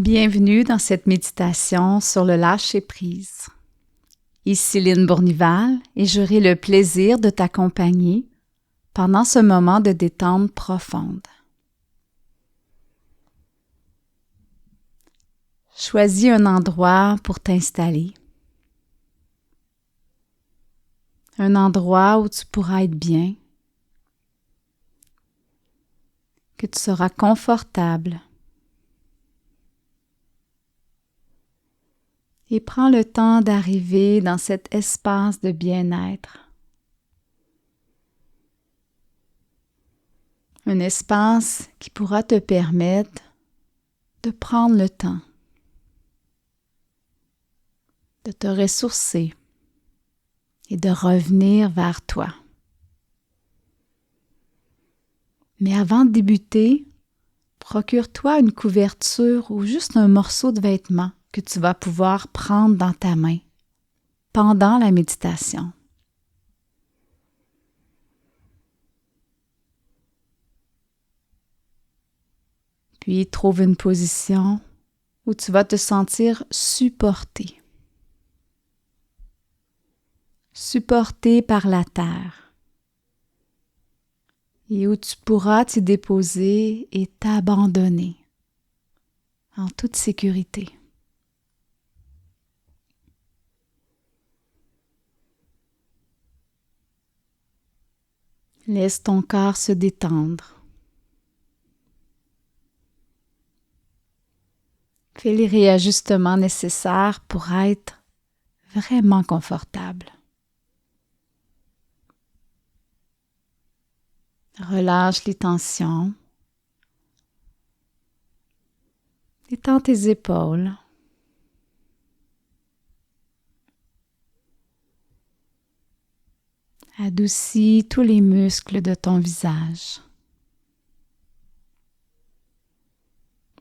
Bienvenue dans cette méditation sur le lâcher-prise. Ici Lynne Bournival et j'aurai le plaisir de t'accompagner pendant ce moment de détente profonde. Choisis un endroit pour t'installer. Un endroit où tu pourras être bien, que tu seras confortable. Et prends le temps d'arriver dans cet espace de bien-être. Un espace qui pourra te permettre de prendre le temps, de te ressourcer et de revenir vers toi. Mais avant de débuter, procure-toi une couverture ou juste un morceau de vêtement que tu vas pouvoir prendre dans ta main pendant la méditation. Puis trouve une position où tu vas te sentir supporté. Supporté par la terre. Et où tu pourras t'y déposer et t'abandonner en toute sécurité. Laisse ton corps se détendre. Fais les réajustements nécessaires pour être vraiment confortable. Relâche les tensions. Détends tes épaules. Adoucis tous les muscles de ton visage.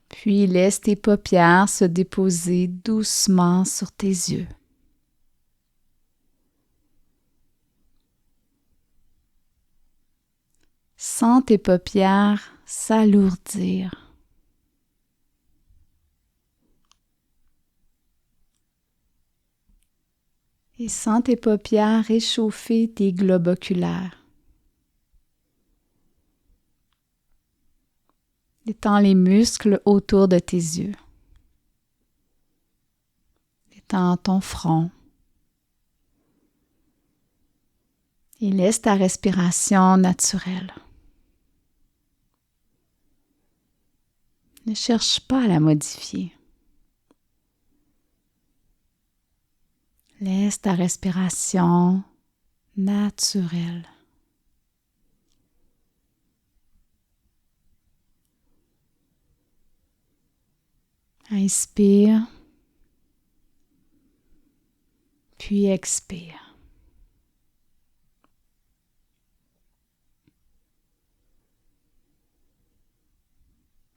Puis laisse tes paupières se déposer doucement sur tes yeux. Sens tes paupières s'alourdir. Et sens tes paupières réchauffer tes globes oculaires. Détends les muscles autour de tes yeux. Détends ton front. Et laisse ta respiration naturelle. Ne cherche pas à la modifier. Laisse ta respiration naturelle. Inspire, puis expire.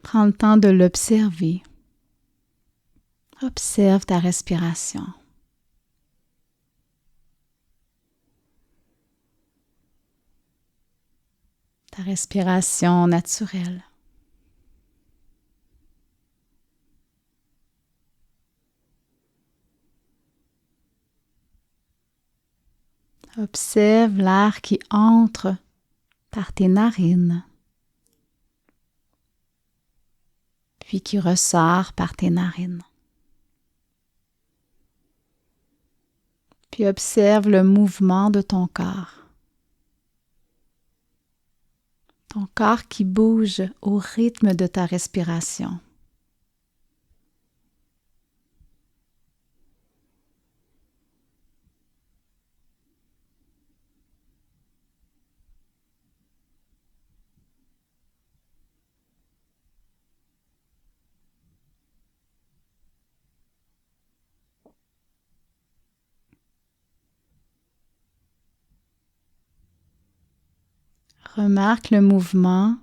Prends le temps de l'observer. Observe ta respiration. Ta respiration naturelle. Observe l'air qui entre par tes narines, puis qui ressort par tes narines. Puis observe le mouvement de ton corps. Ton corps qui bouge au rythme de ta respiration. Remarque le mouvement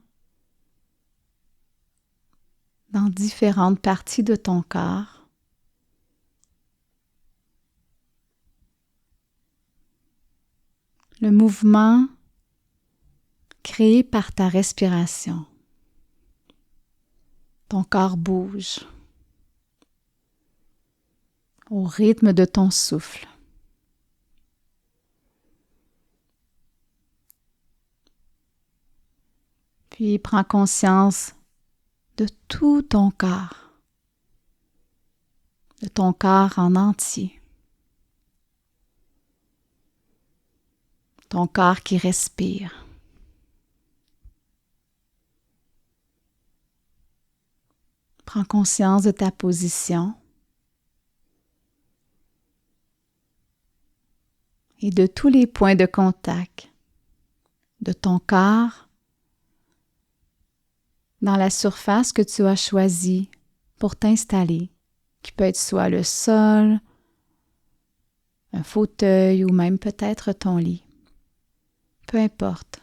dans différentes parties de ton corps. Le mouvement créé par ta respiration. Ton corps bouge. au rythme de ton souffle. Puis prends conscience de tout ton corps, de ton corps en entier. Ton corps qui respire. Prends conscience de ta position et de tous les points de contact de ton corps dans la surface que tu as choisie pour t'installer, qui peut être soit le sol, un fauteuil ou même peut-être ton lit. Peu importe.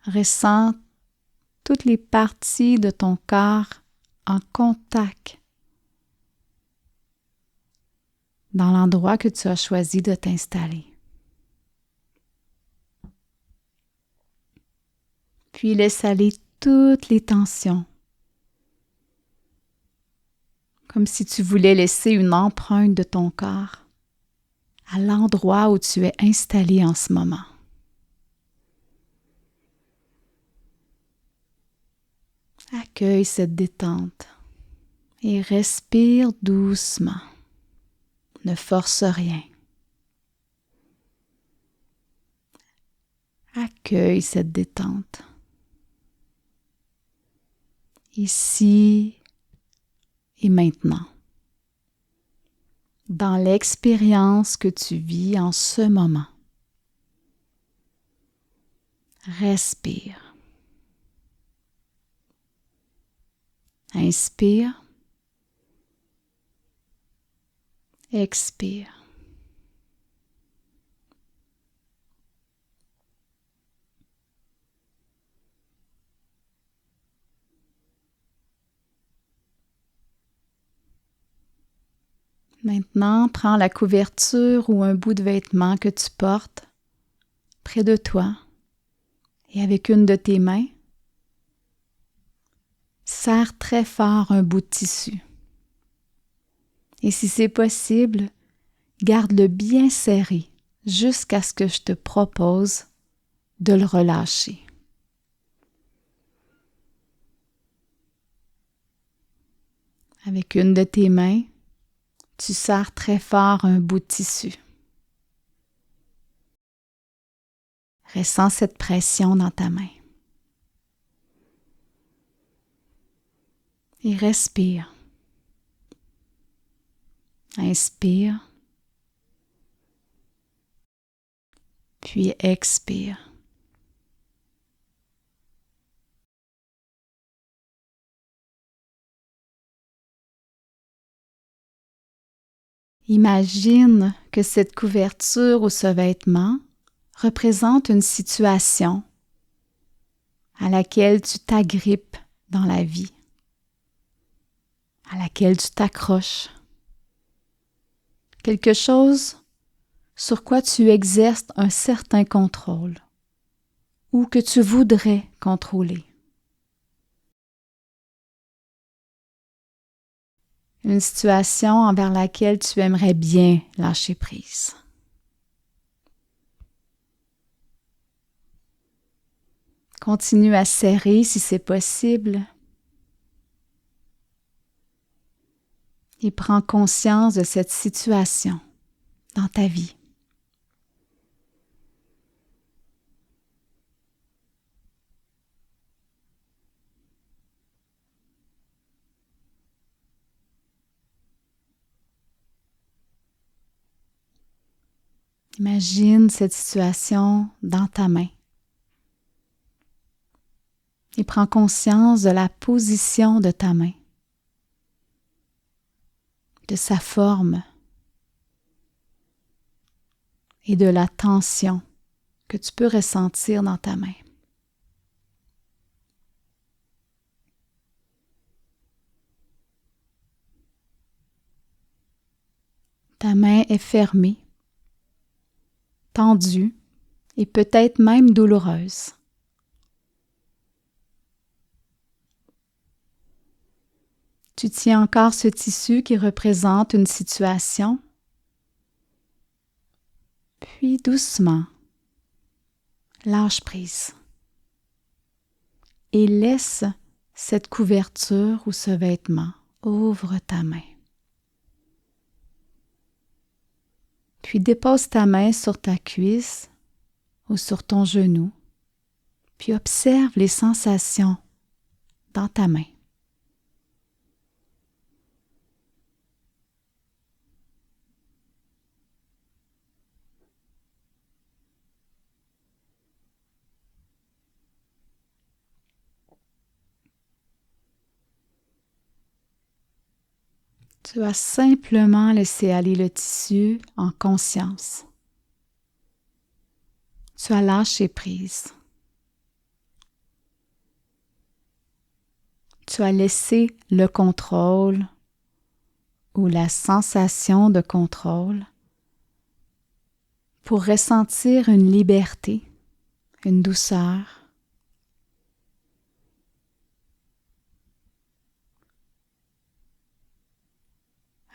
Ressens toutes les parties de ton corps en contact dans l'endroit que tu as choisi de t'installer. Puis laisse aller toutes les tensions, comme si tu voulais laisser une empreinte de ton corps à l'endroit où tu es installé en ce moment. Accueille cette détente et respire doucement. Ne force rien. Accueille cette détente. Ici et maintenant. Dans l'expérience que tu vis en ce moment. Respire. Inspire. Expire. Maintenant, prends la couverture ou un bout de vêtement que tu portes près de toi et avec une de tes mains, serre très fort un bout de tissu. Et si c'est possible, garde-le bien serré jusqu'à ce que je te propose de le relâcher. Avec une de tes mains, tu serres très fort un bout de tissu. Ressens cette pression dans ta main. Et respire. Inspire. Puis expire. Imagine que cette couverture ou ce vêtement représente une situation à laquelle tu t'agrippes dans la vie, à laquelle tu t'accroches. Quelque chose sur quoi tu exerces un certain contrôle ou que tu voudrais contrôler. Une situation envers laquelle tu aimerais bien lâcher prise. Continue à serrer si c'est possible et prends conscience de cette situation dans ta vie. Imagine cette situation dans ta main et prends conscience de la position de ta main, de sa forme et de la tension que tu peux ressentir dans ta main. Ta main est fermée, tendue et peut-être même douloureuse. Tu tiens encore ce tissu qui représente une situation. Puis doucement, lâche prise et laisse cette couverture ou ce vêtement. Ouvre ta main. Puis dépose ta main sur ta cuisse ou sur ton genou. Puis observe les sensations dans ta main. Tu vas simplement laisser aller le tissu en conscience. Tu as lâché prise. Tu as laissé le contrôle ou la sensation de contrôle pour ressentir une liberté, une douceur.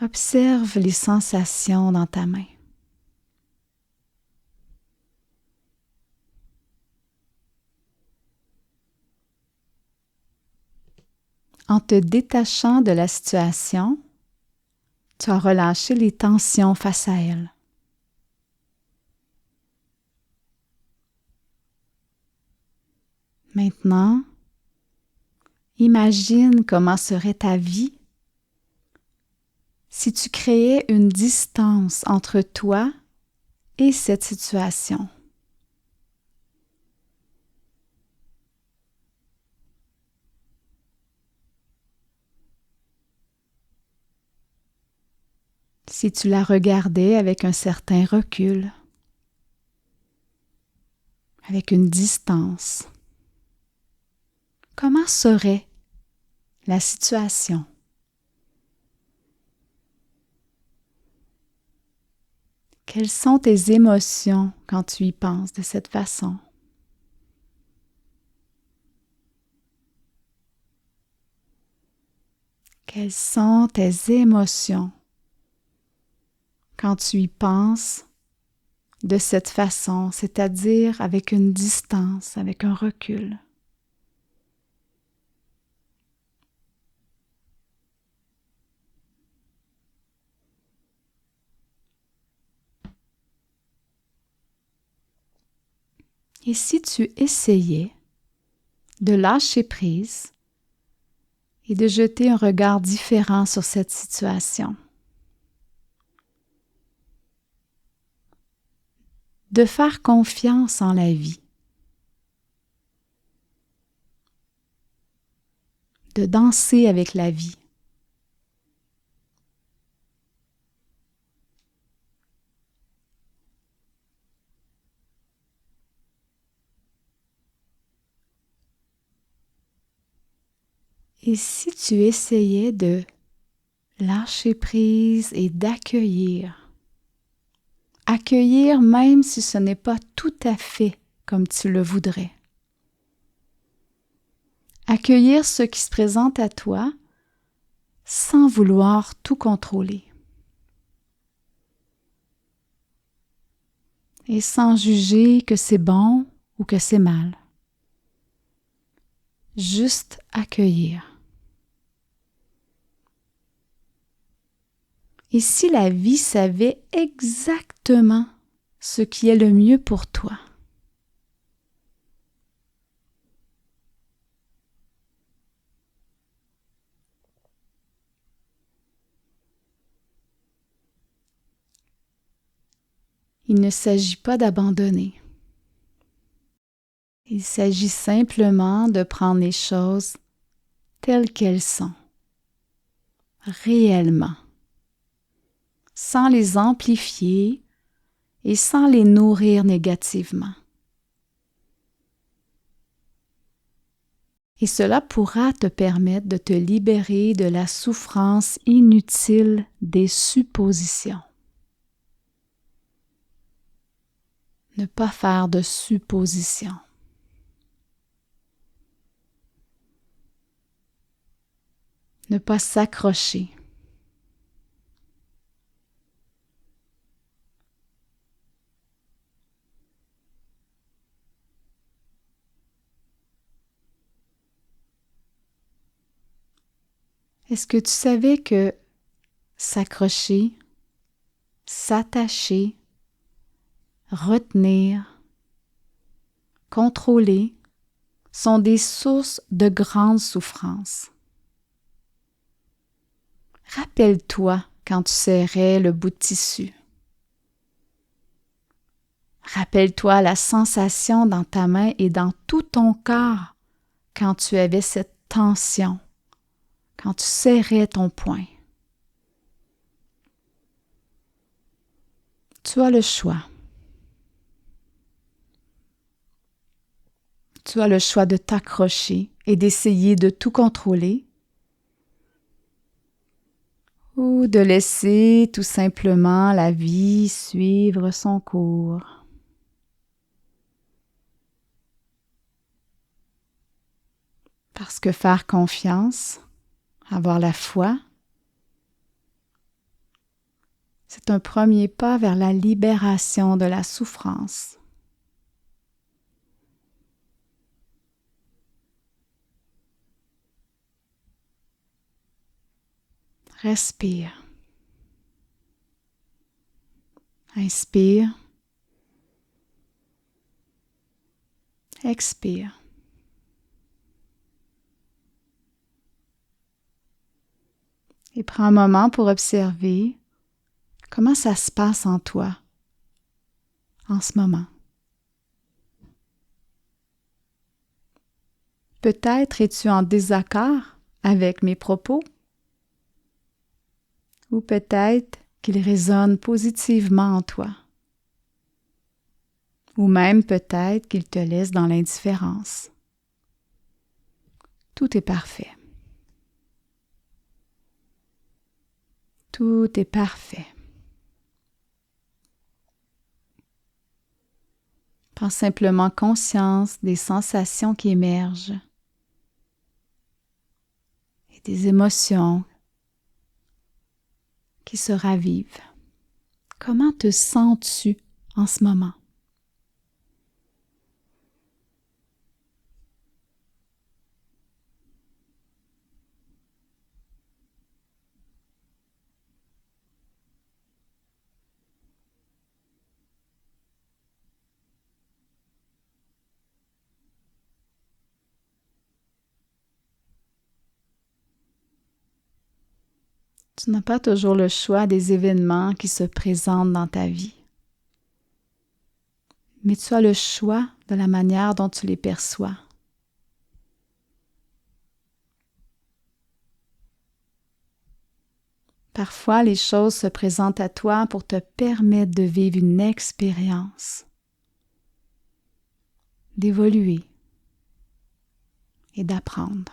Observe les sensations dans ta main. En te détachant de la situation, tu as relâché les tensions face à elle. Maintenant, imagine comment serait ta vie si tu créais une distance entre toi et cette situation. Si tu la regardais avec un certain recul, avec une distance, comment serait la situation? Quelles sont tes émotions quand tu y penses de cette façon? Quelles sont tes émotions quand tu y penses de cette façon, c'est-à-dire avec une distance, avec un recul? Et si tu essayais de lâcher prise et de jeter un regard différent sur cette situation, de faire confiance en la vie, de danser avec la vie, et si tu essayais de lâcher prise et accueillir même si ce n'est pas tout à fait comme tu le voudrais. Accueillir ce qui se présente à toi sans vouloir tout contrôler. Et sans juger que c'est bon ou que c'est mal. Juste accueillir. Et si la vie savait exactement ce qui est le mieux pour toi? Il ne s'agit pas d'abandonner. Il s'agit simplement de prendre les choses telles qu'elles sont, réellement, sans les amplifier et sans les nourrir négativement. Et cela pourra te permettre de te libérer de la souffrance inutile des suppositions. Ne pas faire de suppositions. Ne pas s'accrocher. Est-ce que tu savais que s'accrocher, s'attacher, retenir, contrôler sont des sources de grandes souffrances? Rappelle-toi quand tu serrais le bout de tissu. Rappelle-toi la sensation dans ta main et dans tout ton corps quand tu avais cette tension, quand tu serrais ton poing. Tu as le choix. Tu as le choix de t'accrocher et d'essayer de tout contrôler ou de laisser tout simplement la vie suivre son cours. Parce que faire confiance, avoir la foi, c'est un premier pas vers la libération de la souffrance. Respire. Inspire. Expire. Et prends un moment pour observer comment ça se passe en toi en ce moment. Peut-être es-tu en désaccord avec mes propos ou peut-être qu'ils résonnent positivement en toi ou même peut-être qu'ils te laissent dans l'indifférence. Tout est parfait. Tout est parfait. Prends simplement conscience des sensations qui émergent et des émotions qui se ravivent. Comment te sens-tu en ce moment? Tu n'as pas toujours le choix des événements qui se présentent dans ta vie, mais tu as le choix de la manière dont tu les perçois. Parfois, les choses se présentent à toi pour te permettre de vivre une expérience, d'évoluer et d'apprendre.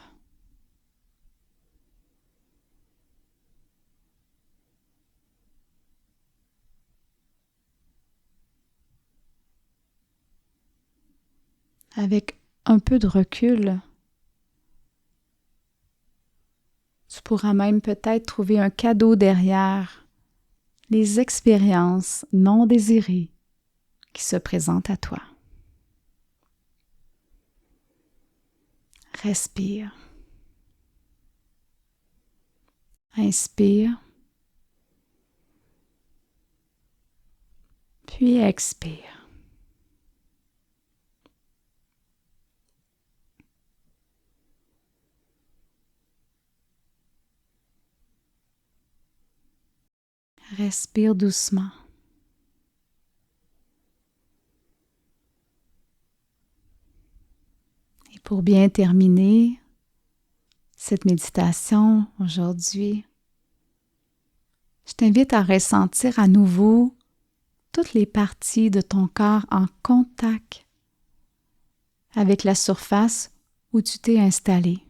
Avec un peu de recul, tu pourras même peut-être trouver un cadeau derrière les expériences non désirées qui se présentent à toi. Respire. Inspire. Puis expire. Respire doucement. Et pour bien terminer cette méditation aujourd'hui, je t'invite à ressentir à nouveau toutes les parties de ton corps en contact avec la surface où tu t'es installé.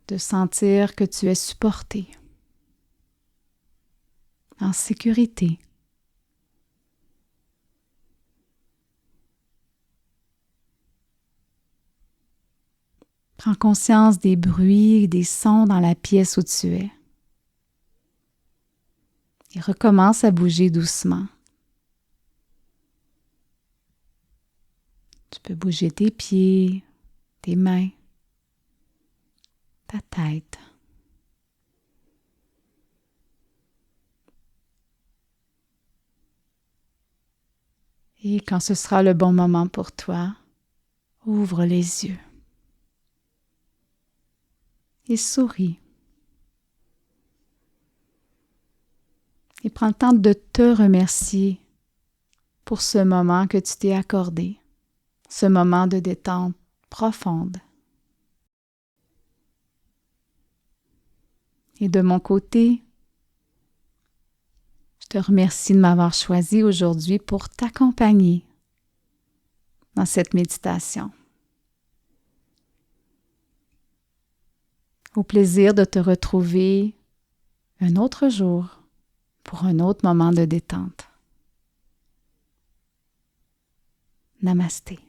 De sentir que tu es supporté, en sécurité. Prends conscience des bruits et des sons dans la pièce où tu es. Et recommence à bouger doucement. Tu peux bouger tes pieds, tes mains, ta tête. Et quand ce sera le bon moment pour toi, ouvre les yeux et souris. Et prends le temps de te remercier pour ce moment que tu t'es accordé, ce moment de détente profonde. Et de mon côté, je te remercie de m'avoir choisi aujourd'hui pour t'accompagner dans cette méditation. Au plaisir de te retrouver un autre jour pour un autre moment de détente. Namasté.